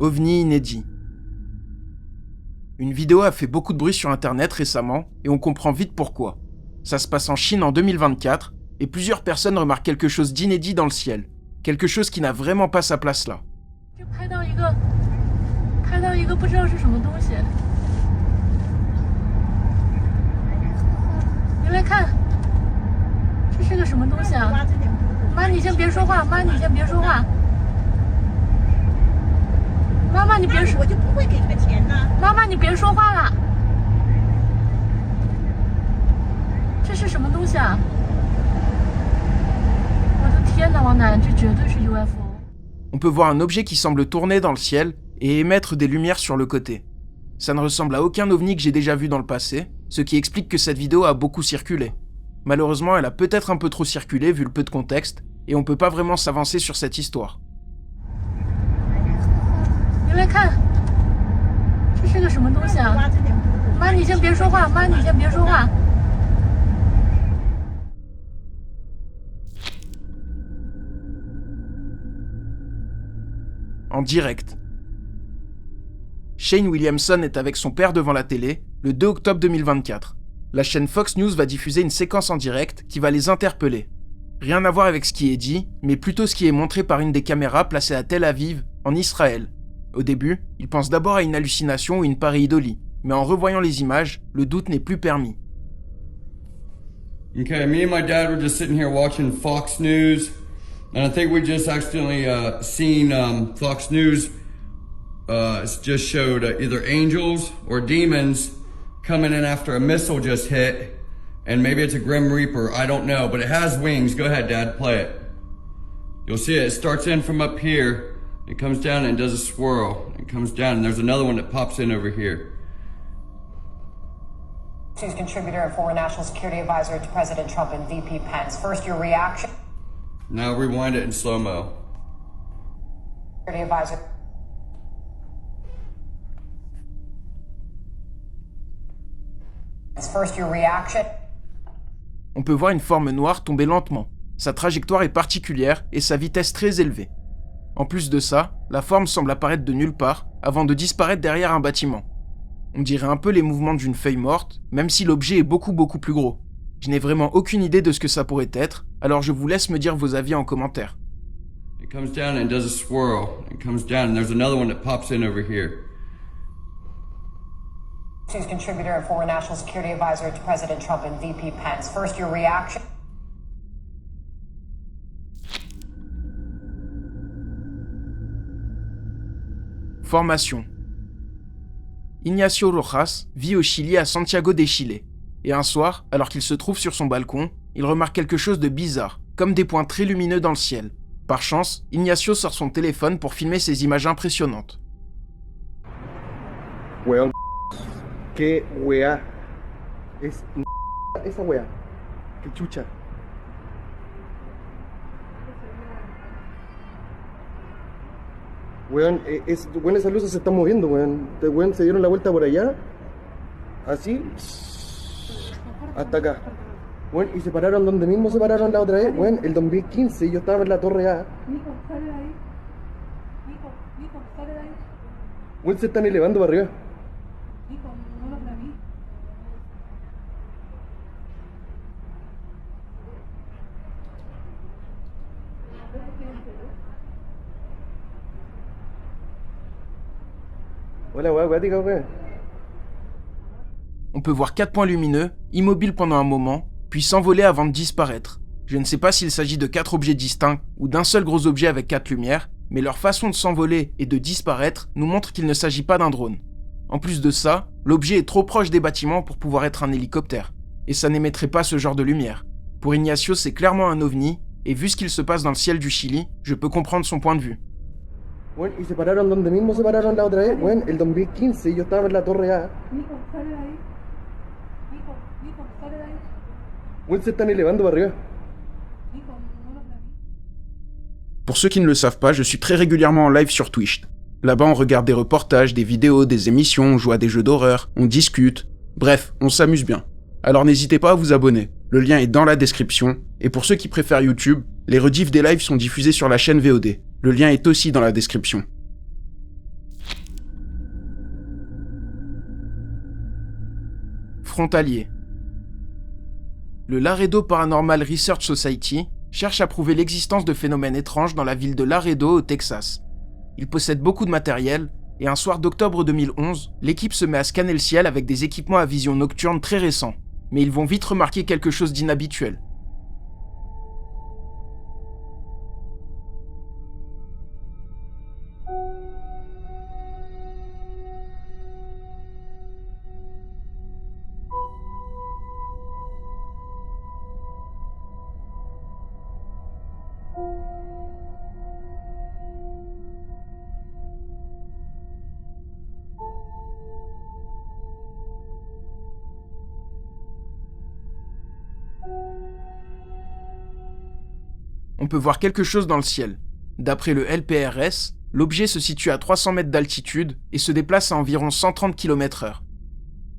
OVNI inédit. Une vidéo a fait beaucoup de bruit sur internet récemment et on comprend vite pourquoi. Ça se passe en Chine en 2024 et plusieurs personnes remarquent quelque chose d'inédit dans le ciel. Quelque chose qui n'a vraiment pas sa place là. On peut voir un objet qui semble tourner dans le ciel et émettre des lumières sur le côté. Ça ne ressemble à aucun ovni que j'ai déjà vu dans le passé, ce qui explique que cette vidéo a beaucoup circulé. Malheureusement, elle a peut-être un peu trop circulé vu le peu de contexte, et on peut pas vraiment s'avancer sur cette histoire. En direct. Shane Williamson est avec son père devant la télé le 2 octobre 2024. La chaîne Fox News va diffuser une séquence en direct qui va les interpeller. Rien à voir avec ce qui est dit, mais plutôt ce qui est montré par une des caméras placées à Tel Aviv, en Israël. Au début, ils pensent d'abord à une hallucination ou une pareidolie, mais en revoyant les images, le doute n'est plus permis. Okay, me and my dad were just sitting here watching Fox News, and I think we just accidentally seen Fox News just showed either angels or demons coming in after a missile just hit, and maybe it's a Grim Reaper, I don't know, but it has wings. Go ahead, Dad, play it. You'll see it starts in from up here, it comes down and does a swirl, it comes down, and there's another one that pops in over here. News contributor and former National Security Advisor to President Trump and VP Pence. First, your reaction. Now rewind it in slow-mo. Security Advisor. First, your reaction. On peut voir une forme noire tomber lentement. Sa trajectoire est particulière et sa vitesse très élevée. En plus de ça, la forme semble apparaître de nulle part avant de disparaître derrière un bâtiment. On dirait un peu les mouvements d'une feuille morte, même si l'objet est beaucoup plus gros. Je n'ai vraiment aucune idée de ce que ça pourrait être, alors je vous laisse me dire vos avis en commentaire. It comes down and does a swirl. It comes down and there's another one that pops in over here. News contributor and former National Security Advisor to President Trump and VP Pence. First, your reaction. Formation. Ignacio Rojas vit au Chili à Santiago de Chile. Et un soir, alors qu'il se trouve sur son balcon, il remarque quelque chose de bizarre, comme des points très lumineux dans le ciel. Par chance, Ignacio sort son téléphone pour filmer ces images impressionnantes. Weón, qué wea. Es esa wea. Qué chucha. Weón, esas luces se están moviendo, weón. Weón, se dieron la vuelta por allá. Así. Hasta acá. Weón, y se pararon donde mismo se pararon la otra vez. Weón, el 2015 yo estaba en la torre A. Nico, sale de ahí. Nico, sale de ahí. Weón, se están elevando para arriba. Nico, no los grabé. Hola, weón, acuática, weón. On peut voir 4 points lumineux, immobiles pendant un moment, puis s'envoler avant de disparaître. Je ne sais pas s'il s'agit de 4 objets distincts ou d'un seul gros objet avec 4 lumières, mais leur façon de s'envoler et de disparaître nous montre qu'il ne s'agit pas d'un drone. En plus de ça, l'objet est trop proche des bâtiments pour pouvoir être un hélicoptère, et ça n'émettrait pas ce genre de lumière. Pour Ignacio, c'est clairement un ovni, et vu ce qu'il se passe dans le ciel du Chili, je peux comprendre son point de vue. Bueno, y se pararon donde mismo se pararon la otra vez. Bueno, el 2015 yo estaba en la torre A. Nico, sale de ahí. Nico, sale de ahí. Bueno, se están elevando para arriba. Nico, no los grabé. Pour ceux qui ne le savent pas, je suis très régulièrement en live sur Twitch. Là-bas, on regarde des reportages, des vidéos, des émissions, on joue à des jeux d'horreur, on discute. Bref, on s'amuse bien. Alors n'hésitez pas à vous abonner. Le lien est dans la description. Et pour ceux qui préfèrent YouTube, les rediffs des lives sont diffusés sur la chaîne VOD. Le lien est aussi dans la description. frontalier. Le Laredo Paranormal Research Society cherche à prouver l'existence de phénomènes étranges dans la ville de Laredo au Texas. Il possède beaucoup de matériel, et un soir d'octobre 2011, l'équipe se met à scanner le ciel avec des équipements à vision nocturne très récents. Mais ils vont vite remarquer quelque chose d'inhabituel. On peut voir quelque chose dans le ciel. D'après le LPRS, l'objet se situe à 300 mètres d'altitude et se déplace à environ 130 km/h.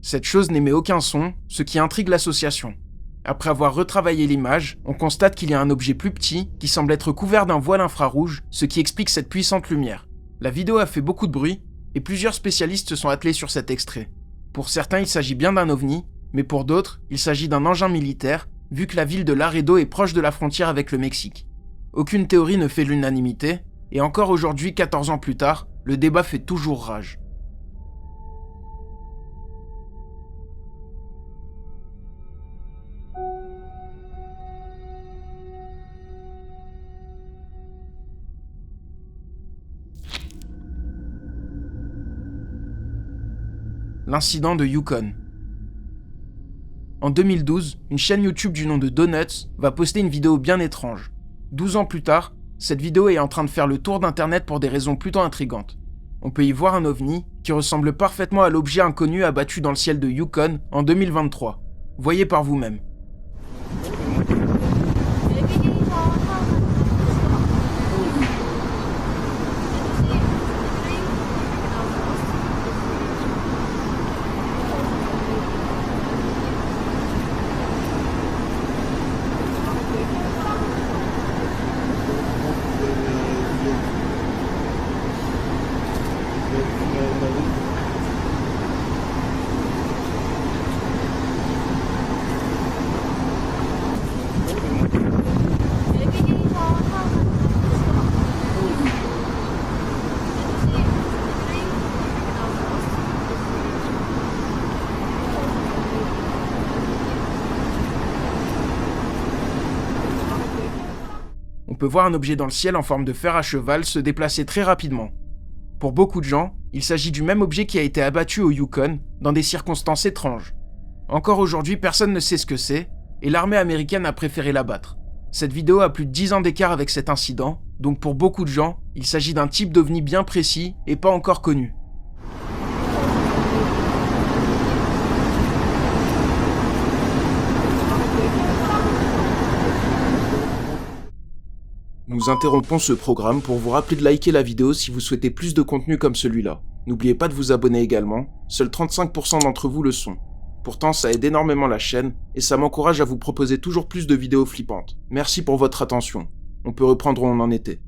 Cette chose n'émet aucun son, ce qui intrigue l'association. Après avoir retravaillé l'image, on constate qu'il y a un objet plus petit qui semble être couvert d'un voile infrarouge, ce qui explique cette puissante lumière. La vidéo a fait beaucoup de bruit et plusieurs spécialistes se sont attelés sur cet extrait. Pour certains, il s'agit bien d'un ovni, mais pour d'autres, il s'agit d'un engin militaire, vu que la ville de Laredo est proche de la frontière avec le Mexique. Aucune théorie ne fait l'unanimité, et encore aujourd'hui, 14 ans plus tard, le débat fait toujours rage. L'incident de Yukon. En 2012, une chaîne YouTube du nom de Donuts va poster une vidéo bien étrange. 12 ans plus tard, cette vidéo est en train de faire le tour d'internet pour des raisons plutôt intrigantes. On peut y voir un ovni qui ressemble parfaitement à l'objet inconnu abattu dans le ciel de Yukon en 2023. Voyez par vous-même. On peut voir un objet dans le ciel en forme de fer à cheval se déplacer très rapidement. Pour beaucoup de gens, il s'agit du même objet qui a été abattu au Yukon, dans des circonstances étranges. Encore aujourd'hui, personne ne sait ce que c'est, et l'armée américaine a préféré l'abattre. Cette vidéo a plus de 10 ans d'écart avec cet incident, donc pour beaucoup de gens, il s'agit d'un type d'ovni bien précis et pas encore connu. Nous interrompons ce programme pour vous rappeler de liker la vidéo si vous souhaitez plus de contenu comme celui-là. N'oubliez pas de vous abonner également, seuls 35% d'entre vous le sont. Pourtant, ça aide énormément la chaîne et ça m'encourage à vous proposer toujours plus de vidéos flippantes. Merci pour votre attention. On peut reprendre où on en était.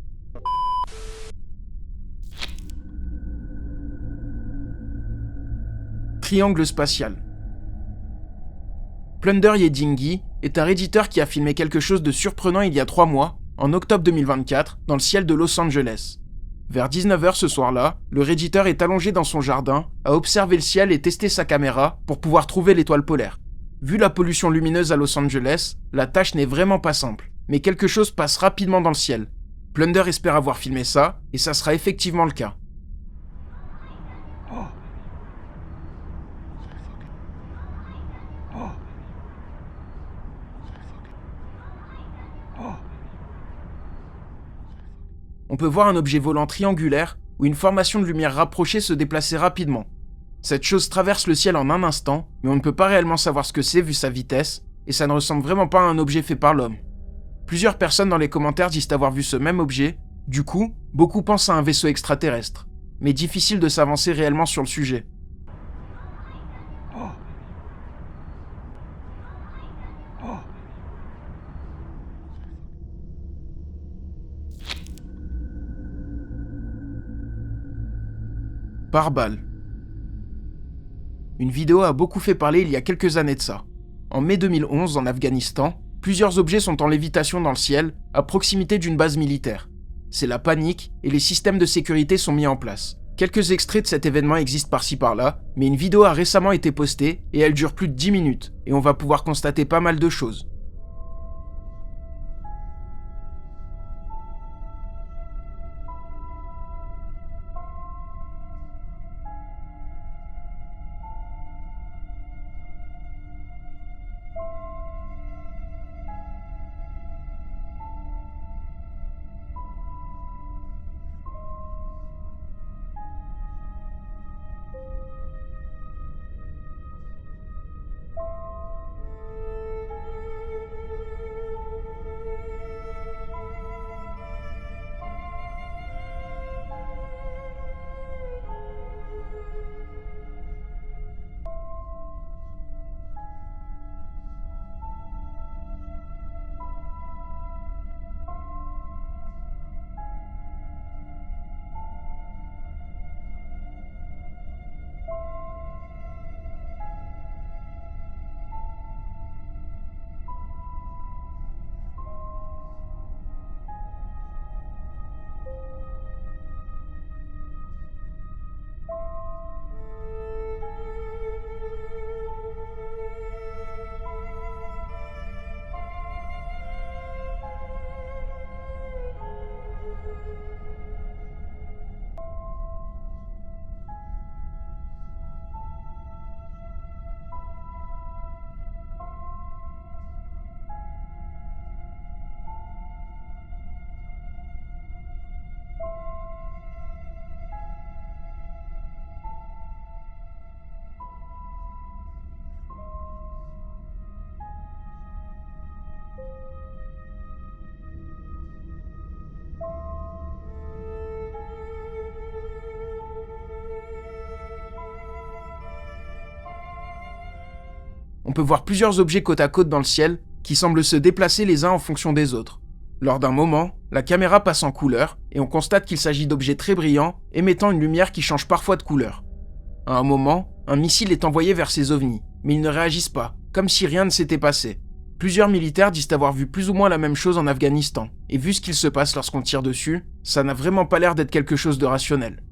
Triangle spatial. Plunder Yedingi est un réditeur qui a filmé quelque chose de surprenant il y a 3 mois, en octobre 2024, dans le ciel de Los Angeles. Vers 19h ce soir-là, le réditeur est allongé dans son jardin, à observer le ciel et tester sa caméra pour pouvoir trouver l'étoile polaire. Vu la pollution lumineuse à Los Angeles, la tâche n'est vraiment pas simple, mais quelque chose passe rapidement dans le ciel. Plunder espère avoir filmé ça, et ça sera effectivement le cas. On peut voir un objet volant triangulaire où une formation de lumière rapprochée se déplaçait rapidement. Cette chose traverse le ciel en un instant, mais on ne peut pas réellement savoir ce que c'est vu sa vitesse, et ça ne ressemble vraiment pas à un objet fait par l'homme. Plusieurs personnes dans les commentaires disent avoir vu ce même objet, du coup, beaucoup pensent à un vaisseau extraterrestre, mais difficile de s'avancer réellement sur le sujet. Pare-balles. Une vidéo a beaucoup fait parler il y a quelques années de ça. En mai 2011, en Afghanistan, plusieurs objets sont en lévitation dans le ciel, à proximité d'une base militaire. C'est la panique et les systèmes de sécurité sont mis en place. Quelques extraits de cet événement existent par-ci par-là, mais une vidéo a récemment été postée et elle dure plus de 10 minutes, et on va pouvoir constater pas mal de choses. On peut voir plusieurs objets côte à côte dans le ciel qui semblent se déplacer les uns en fonction des autres. Lors d'un moment, la caméra passe en couleur et on constate qu'il s'agit d'objets très brillants émettant une lumière qui change parfois de couleur. À un moment, un missile est envoyé vers ces ovnis, mais ils ne réagissent pas, comme si rien ne s'était passé. Plusieurs militaires disent avoir vu plus ou moins la même chose en Afghanistan, et vu ce qu'il se passe lorsqu'on tire dessus, ça n'a vraiment pas l'air d'être quelque chose de rationnel.